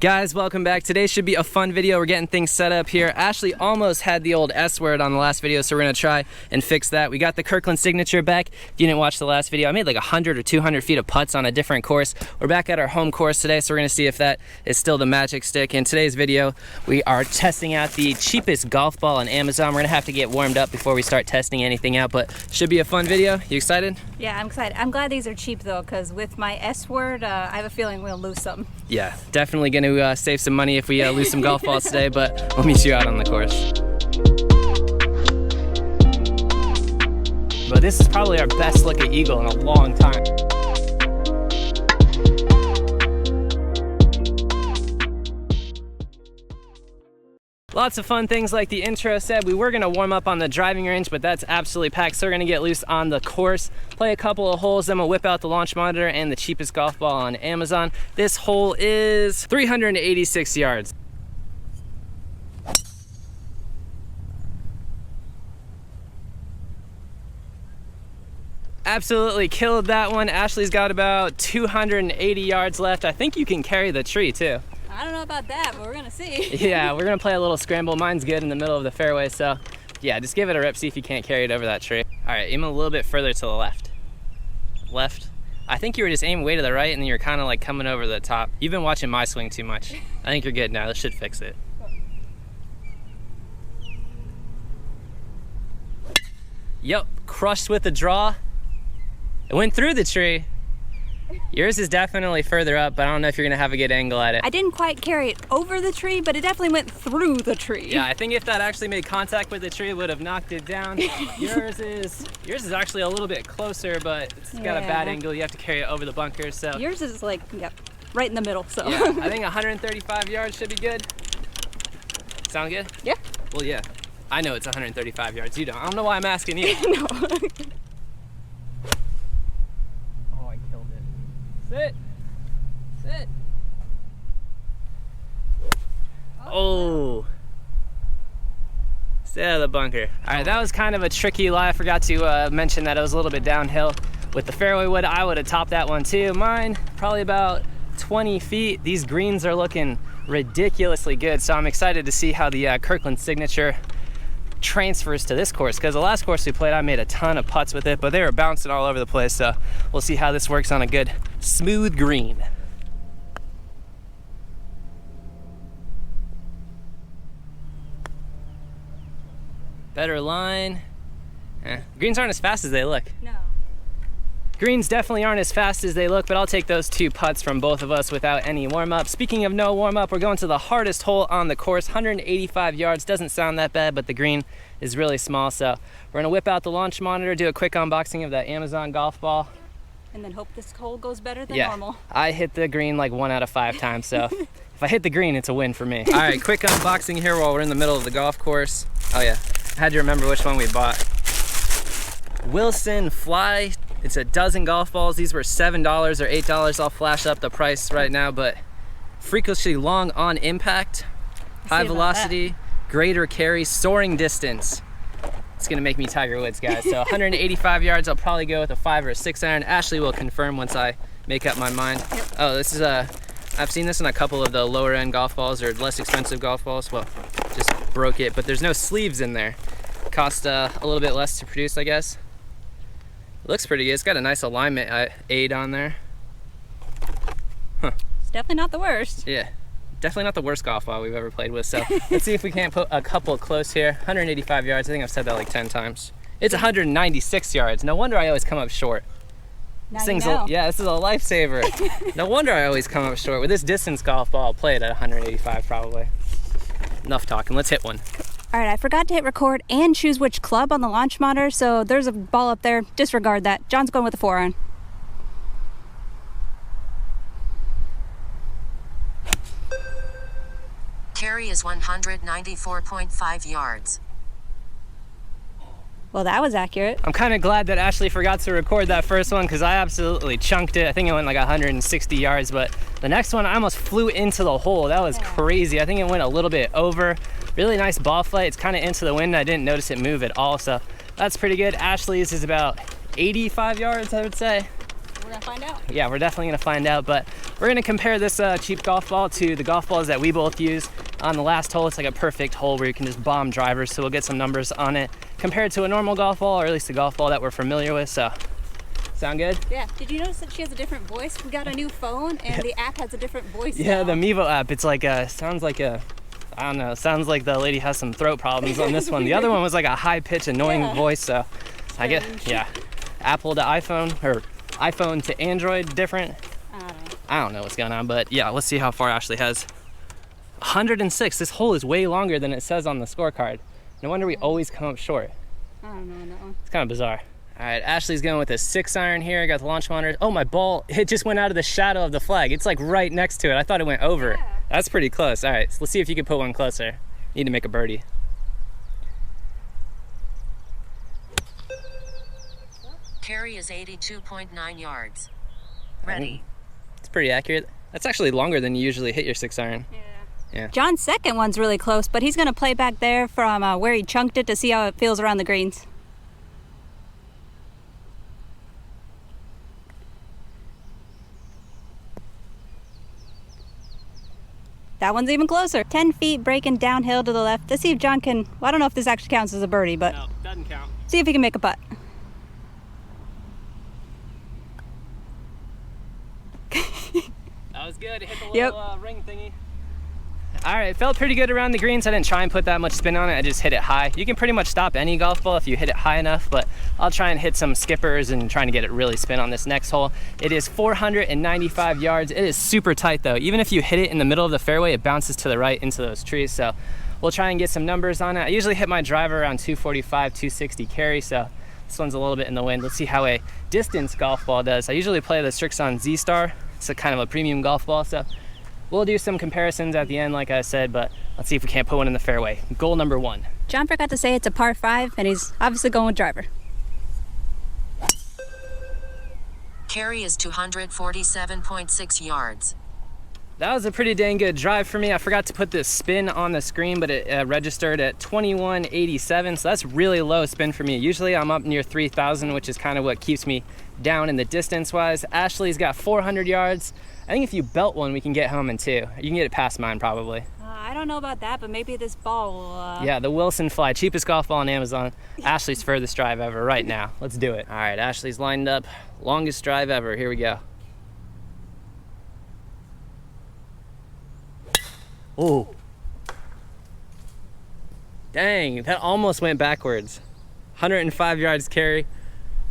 Guys, welcome back. Today should be a fun video. We're getting things set up here. Ashley almost had the old S word on the last video, so we're gonna try and fix that. We got the Kirkland signature back. If you didn't watch the last video, I made like 100 or 200 feet of putts on a different course. We're back at our home course today, so we're gonna see if that is still the magic stick. In today's video, we are testing out the cheapest golf ball on Amazon. We're gonna have to get warmed up before we start testing anything out, but should be a fun video. You excited? Yeah, I'm excited. I'm glad these are cheap though, because with my S word, I have a feeling we'll lose some. Yeah, definitely gonna save some money if we lose some golf balls today, but we'll meet you out on the course. But this is probably our best look at eagle in a long time. Lots of fun things like the intro said. We were gonna warm up on the driving range, but that's absolutely packed, so we're gonna get loose on the course, play a couple of holes, then we'll whip out the launch monitor and the cheapest golf ball on Amazon. This hole is 386 yards. Absolutely killed that one. Ashley's got about 280 yards left. I think you can carry the tree too. I don't know about that, but we're gonna see. Yeah, we're gonna play a little scramble. Mine's good in the middle of the fairway, so yeah, just give it a rip, see if you can't carry it over that tree. All right, aim a little bit further to the left. Left. I think you were just aiming way to the right and then you're kind of like coming over the top. You've been watching my swing too much. I think you're good now. This should fix it. Yep, crushed with the draw. It went through the tree. Yours is definitely further up, but I don't know if you're gonna have a good angle at it. I didn't quite carry it over the tree, but it definitely went through the tree. Yeah, I think if that actually made contact with the tree, it would have knocked it down. yours is actually a little bit closer, but it's got a bad angle. You have to carry it over the bunkers, so. Yours is like, yep, right in the middle, so. Yeah, I think 135 yards should be good. Sound good? Yeah. Well, yeah. I know it's 135 yards. You don't. I don't know why I'm asking you. No. Sit. Sit. Oh. Stay out of the bunker. All right, that was kind of a tricky lie. I forgot to mention that it was a little bit downhill. With the fairway wood, I would have topped that one too. Mine, probably about 20 feet. These greens are looking ridiculously good, so I'm excited to see how the Kirkland signature transfers to this course, because the last course we played I made a ton of putts with it, but they were bouncing all over the place, so we'll see how this works on a good smooth green. Better line. Greens aren't as fast as they look. No. Greens definitely aren't as fast as they look, but I'll take those two putts from both of us without any warm-up. Speaking of no warm-up, we're going to the hardest hole on the course, 185 yards. Doesn't sound that bad, but the green is really small, so we're gonna whip out the launch monitor, do a quick unboxing of that Amazon golf ball. And then hope this hole goes better than yeah, normal. I hit the green like 1 out of 5 times, so if I hit the green, it's a win for me. All right, quick unboxing here while we're in the middle of the golf course. Oh yeah, I had to remember which one we bought. Wilson Fly. It's a dozen golf balls. These were $7 or $8. I'll flash up the price right now, but freakishly long on impact, high velocity, greater carry, soaring distance. It's gonna make me Tiger Woods, guys. So 185 yards, I'll probably go with a 5 or a 6 iron. Ashley will confirm once I make up my mind. Yep. Oh, this is I've seen this in a couple of the lower end golf balls or less expensive golf balls. Well, just broke it, but there's no sleeves in there. Cost a little bit less to produce, I guess. Looks pretty good. It's got a nice alignment aid on there. Huh. It's definitely not the worst. Yeah, definitely not the worst golf ball we've ever played with. So let's see if we can't put a couple close here. 185 yards. I think I've said that like 10 times. It's 196 yards. No wonder I always come up short. Now This thing's you know. yeah, this is a lifesaver. No wonder I always come up short. With this distance golf ball, I'll play it at 185 probably. Enough talking. Let's hit one. All right, I forgot to hit record and choose which club on the launch monitor, so there's a ball up there. Disregard that. John's going with a 4-iron. Carry is 194.5 yards. Well, that was accurate. I'm kind of glad that Ashley forgot to record that first one because I absolutely chunked it. I think it went like 160 yards, but the next one I almost flew into the hole. That was crazy. I think it went a little bit over. Really nice ball flight. It's kind of into the wind. I didn't notice it move at all, so that's pretty good. Ashley's is about 85 yards, I would say. We're gonna find out. Yeah, we're definitely gonna find out, but we're gonna compare this cheap golf ball to the golf balls that we both use. On the last hole, it's like a perfect hole where you can just bomb drivers, so we'll get some numbers on it compared to a normal golf ball, or at least a golf ball that we're familiar with, so. Sound good? Yeah. Did you notice that she has a different voice? We got a new phone, and the app has a different voice Yeah, now. the Mevo app, it's like sounds like a, I don't know, sounds like the lady has some throat problems on this one. The other one was like a high-pitched, annoying voice, so I get, yeah. Apple to iPhone, or iPhone to Android, different. I don't know what's going on, but yeah, let's see how far Ashley has. 106. This hole is way longer than it says on the scorecard. No wonder we always come up short. I don't know on that one. It's kind of bizarre. All right, Ashley's going with a 6-iron here. I got the launch monitor. Oh, my ball, it just went out of the shadow of the flag. It's like right next to it. I thought it went over. Yeah. That's pretty close. All right, so let's see if you can put one closer. Need to make a birdie. Carry is 82.9 yards. Ready. It's pretty accurate. That's actually longer than you usually hit your 6-iron. Yeah. John's second one's really close, but he's gonna play back there from where he chunked it to see how it feels around the greens. That one's even closer. 10 feet breaking downhill to the left. Let's see if John can, well, I don't know if this actually counts as a birdie, but No, doesn't count. see if he can make a putt. That was good. It hit the Yep. little ring thingy. All right, felt pretty good around the greens. I didn't try and put that much spin on it. I just hit it high. You can pretty much stop any golf ball if you hit it high enough, but I'll try and hit some skippers and trying to get it really spin on this next hole. It is 495 yards. It is super tight though. Even if you hit it in the middle of the fairway, it bounces to the right into those trees. So we'll try and get some numbers on it. I usually hit my driver around 245, 260 carry. So this one's a little bit in the wind. Let's see how a distance golf ball does. I usually play the Strixon Z-Star. It's a kind of a premium golf ball. So we'll do some comparisons at the end, like I said, but let's see if we can't put one in the fairway. Goal number 1. John forgot to say it's a par 5, and he's obviously going with driver. Carry is 247.6 yards. That was a pretty dang good drive for me. I forgot to put the spin on the screen, but it registered at 2187, so that's really low spin for me. Usually I'm up near 3,000, which is kind of what keeps me down in the distance-wise. Ashley's got 400 yards. I think if you belt one, we can get home in 2. You can get it past mine, probably. I don't know about that, but maybe this ball will... Yeah, the Wilson Fly, cheapest golf ball on Amazon. Ashley's furthest drive ever right now. Let's do it. All right, Ashley's lined up. Longest drive ever. Here we go. Oh. Dang, that almost went backwards. 105 yards carry.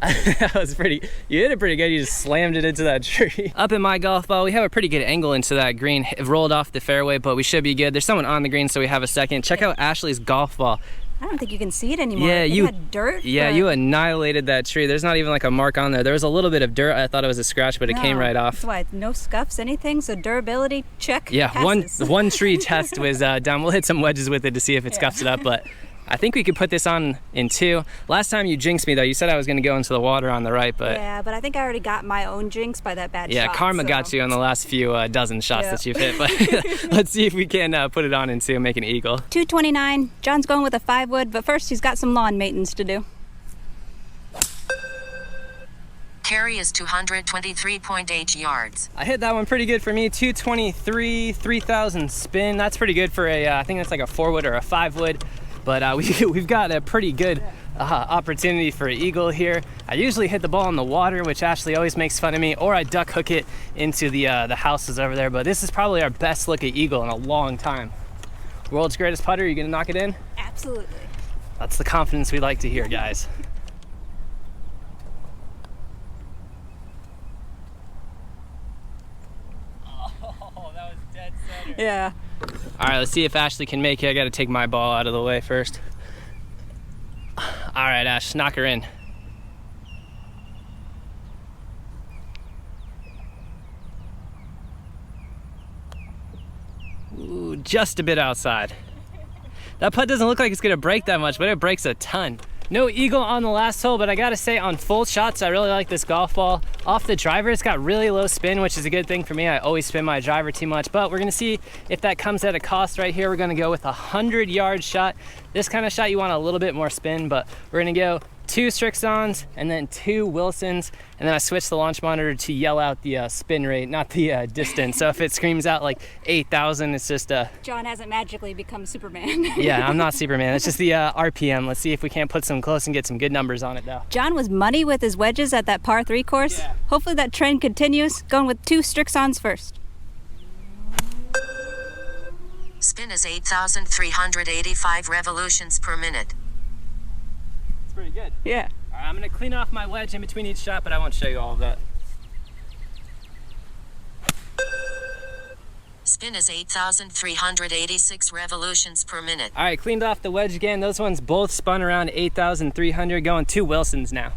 That was pretty, you hit it pretty good. You just slammed it into that tree. Up in my golf ball, we have a pretty good angle into that green. It rolled off the fairway, but we should be good. There's someone on the green, so we have a second. Check out Ashley's golf ball. I don't think you can see it anymore. Yeah, It you had dirt. Yeah, but you annihilated that tree. There's not even like a mark on there. There was a little bit of dirt. I thought it was a scratch, but it came right off. That's why no scuffs, anything. So durability check. Yeah, passes. one tree test was done. We'll hit some wedges with it to see if it scuffs it up, but I think we could put this on in 2. Last time you jinxed me though. You said I was going to go into the water on the right, but Yeah, but I think I already got my own jinx by that bad yeah, shot. karma so. got you on the last few dozen shots Yeah. that you've hit. But let's see if we can put it on in 2 and make an eagle. 229. John's going with a 5-wood, but first he's got some lawn maintenance to do. Carry is 223.8 yards. I hit that one pretty good for me. 223, 3,000 spin. That's pretty good for a, I think that's like a 4-wood or a 5-wood. But we've got a pretty good opportunity for an eagle here. I usually hit the ball in the water, which Ashley always makes fun of me, or I duck hook it into the houses over there. But this is probably our best look at eagle in a long time. World's greatest putter, you gonna knock it in? Absolutely. That's the confidence we like to hear, guys. Oh, that was dead center. Yeah. All right, let's see if Ashley can make it. I got to take my ball out of the way first. All right, Ash, knock her in. Ooh, just a bit outside. That putt doesn't look like it's gonna break that much, but it breaks a ton. No eagle on the last hole, but I gotta say on full shots, I really like this golf ball. Off the driver, it's got really low spin, which is a good thing for me. I always spin my driver too much, but we're gonna see if that comes at a cost right here. We're gonna go with a 100-yard shot. This kind of shot, you want a little bit more spin, but we're gonna go 2 Strixons and then 2 Wilsons, and then I switched the launch monitor to yell out the spin rate, not the distance. So if it screams out like 8,000, it's just John hasn't magically become Superman. yeah, I'm not Superman. It's just the RPM. Let's see if we can't put some close and get some good numbers on it though. John was money with his wedges at that par 3 course. Yeah. Hopefully that trend continues. Going with 2 Strixons first. Spin is 8,385 revolutions per minute. It's pretty good. Yeah. All right, I'm gonna clean off my wedge in between each shot, but I won't show you all of that. Spin is 8,386 revolutions per minute. All right, cleaned off the wedge again. Those ones both spun around 8,300, going 2 Wilsons now.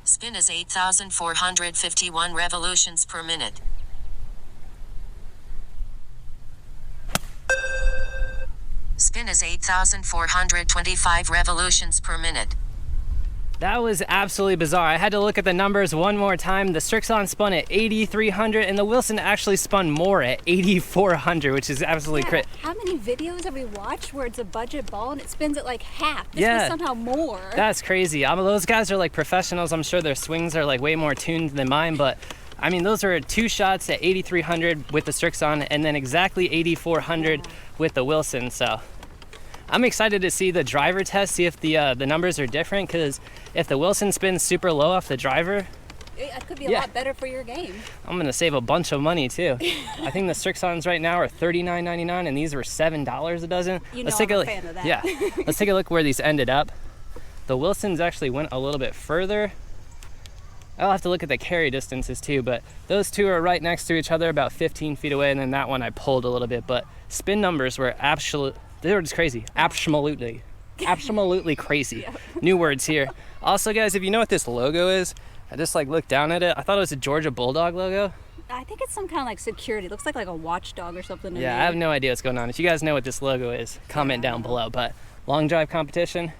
Spin is 8,451 revolutions per minute. Spin is 8,425 revolutions per minute. That was absolutely bizarre. I had to look at the numbers one more time. The Strixon spun at 8,300 and the Wilson actually spun more at 8,400, which is absolutely crazy. How many videos have we watched where it's a budget ball and it spins at like half? This Yeah. was somehow more. That's crazy. Those guys are like professionals. I'm sure their swings are like way more tuned than mine, but I mean, those are 2 shots at 8,300 with the Strixon and then exactly 8,400 with the Wilson. So I'm excited to see the driver test, see if the numbers are different, because if the Wilson spins super low off the driver, It could be a lot better for your game. I'm gonna save a bunch of money too. I think the Strixons right now are $39.99 and these were $7 a dozen. You know I'm a fan of that. Yeah, let's take a look where these ended up. The Wilsons actually went a little bit further. I'll have to look at the carry distances too, but those two are right next to each other, about 15 feet away, and then that one I pulled a little bit, but spin numbers were they were just crazy. Absolutely crazy. Yep. New words here. Also guys, if you know what this logo is, I just like looked down at it. I thought it was a Georgia Bulldog logo. I think it's some kind of like security. It looks like a watchdog or something. Yeah, I have no idea what's going on. If you guys know what this logo is, comment down below. But long drive competition,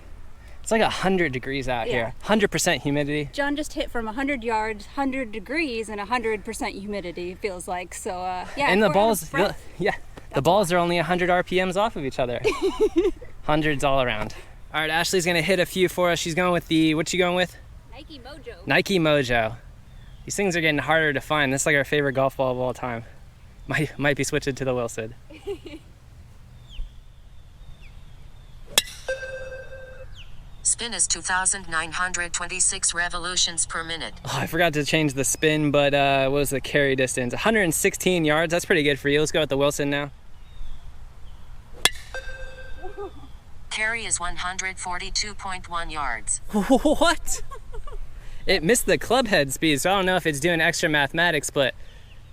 it's like 100 degrees out here. 100% humidity. John just hit from 100 yards, 100 degrees, and 100% humidity, it feels like. So, yeah. And the balls, the balls are only 100 RPMs off of each other. Hundreds all around. All right, Ashley's gonna hit a few for us. She's going with what you going with? Nike Mojo. Nike Mojo. These things are getting harder to find. This is like our favorite golf ball of all time. Might be switching to the Wilson. Spin is 2,926 revolutions per minute. Oh, I forgot to change the spin, but what was the carry distance? 116 yards. That's pretty good for you. Let's go with the Wilson now. Carry is 142.1 yards. What? It missed the club head speed, so I don't know if it's doing extra mathematics, but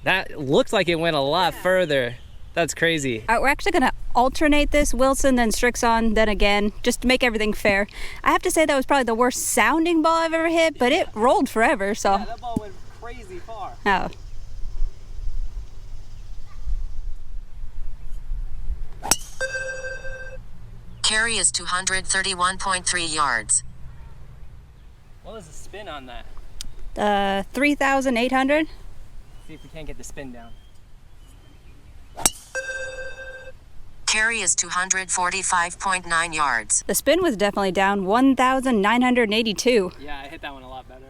that looked like it went a lot further. That's crazy. All right, we're actually going to alternate this, Wilson, then Strixon, then again, just to make everything fair. I have to say that was probably the worst sounding ball I've ever hit, but it rolled forever, so. Yeah, that ball went crazy far. Oh. Carry is 231.3 yards. What was the spin on that? 3,800. See if we can't get the spin down. Carry is 245.9 yards. The spin was definitely down 1,982. Yeah, I hit that one a lot better.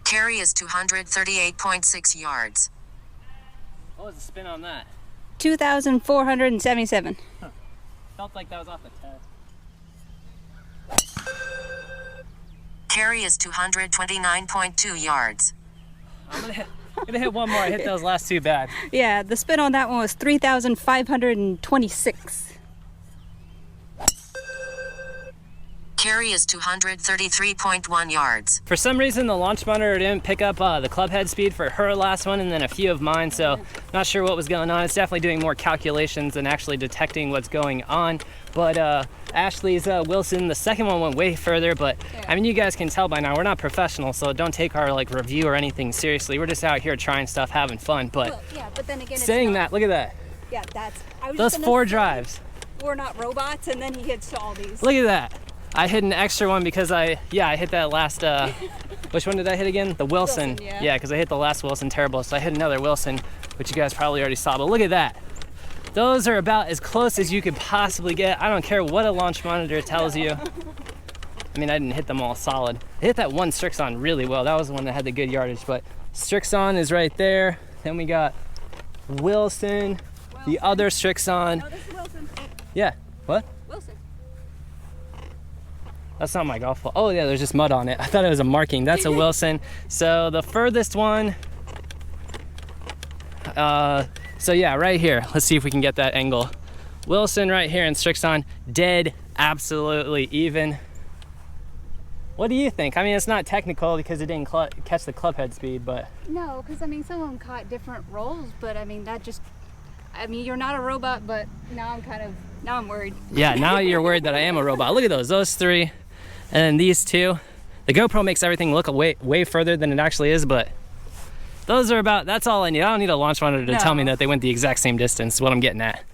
Carry is 238.6 yards. What was the spin on that? 2,477. Felt like that was off the test. Carry is 229.2 yards. I'm gonna hit one more. I hit those last two bad. Yeah, the spin on that one was 3,526. Carry is 233.1 yards. For some reason, the launch monitor didn't pick up the club head speed for her last one and then a few of mine, so not sure what was going on. It's definitely doing more calculations than actually detecting what's going on. But Ashley's Wilson, the second one went way further, but I mean, you guys can tell by now, we're not professionals, so don't take our like review or anything seriously. We're just out here trying stuff, having fun. But, Well, yeah, but then again, saying that, look at that. Yeah, that's. I was Those just gonna 4 say, drives. We're not robots, and then he hits all these. Look at that. I hit an extra one because I hit that last, which one did I hit again? The Wilson. Yeah, because I hit the last Wilson terrible, so I hit another Wilson, which you guys probably already saw, but look at that. Those are about as close as you could possibly get. I don't care what a launch monitor tells you. I mean, I didn't hit them all solid. I hit that one Strixon really well. That was the one that had the good yardage, but Strixon is right there. Then we got Wilson. The other Strixon. Oh, this is Wilson. Yeah, what? Wilson. That's not my golf ball. Oh yeah, there's just mud on it. I thought it was a marking. That's a Wilson. So the furthest one, so yeah, right here. Let's see if we can get that angle. Wilson right here and Strixon, dead, absolutely even. What do you think? I mean, it's not technical because it didn't catch the club head speed, but. No, because I mean, some of them caught different rolls, but I mean, that just, I mean, you're not a robot, but now I'm worried. Yeah, now you're worried that I am a robot. Look at those three, and then these two. The GoPro makes everything look way further than it actually is, but those are about, that's all I need. I don't need a launch monitor to tell me that they went the exact same distance, is what I'm getting at.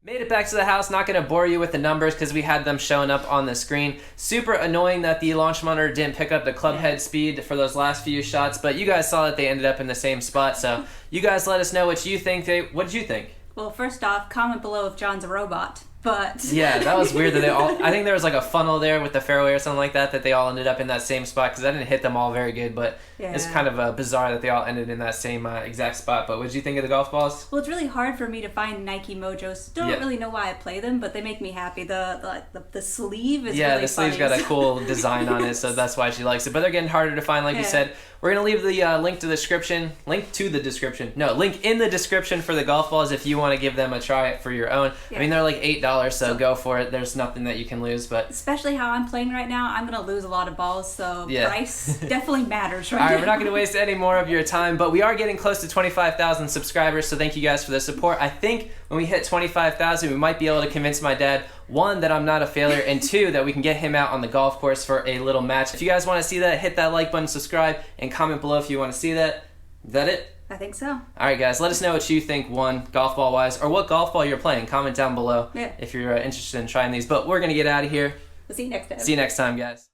Made it back to the house. Not going to bore you with the numbers because we had them showing up on the screen. Super annoying that the launch monitor didn't pick up the club head speed for those last few shots, but you guys saw that they ended up in the same spot, so you guys let us know what you think. What did you think? Well, first off, comment below if John's a robot. But yeah, that was weird that they all, I think there was like a funnel there with the fairway or something like that, that they all ended up in that same spot, because I didn't hit them all very good, but it's kind of bizarre that they all ended in that same exact spot. But what did you think of the golf balls? Well, it's really hard for me to find Nike Mojos. Don't really know why I play them, but they make me happy. The sleeve is really the sleeve's got a cool design on it, so that's why she likes it. But they're getting harder to find, like we said. We're gonna leave the link in the description for the golf balls if you want to give them a try for your own. I mean, they're like $8, so go for it. There's nothing that you can lose, but especially how I'm playing right now, I'm gonna lose a lot of balls, so price definitely matters right now. We're not gonna waste any more of your time, but we are getting close to 25,000 subscribers, so thank you guys for the support. I think when we hit 25,000, we might be able to convince my dad, one, that I'm not a failure, and two, that we can get him out on the golf course for a little match. If you guys want to see that, hit that like button, subscribe, and comment below if you want to see that. Is that it? I think so. Alright guys, let us know what you think, one, golf ball wise, or what golf ball you're playing. Comment down below if you're interested in trying these. But we're going to get out of here. We'll see you next time. See you next time, guys.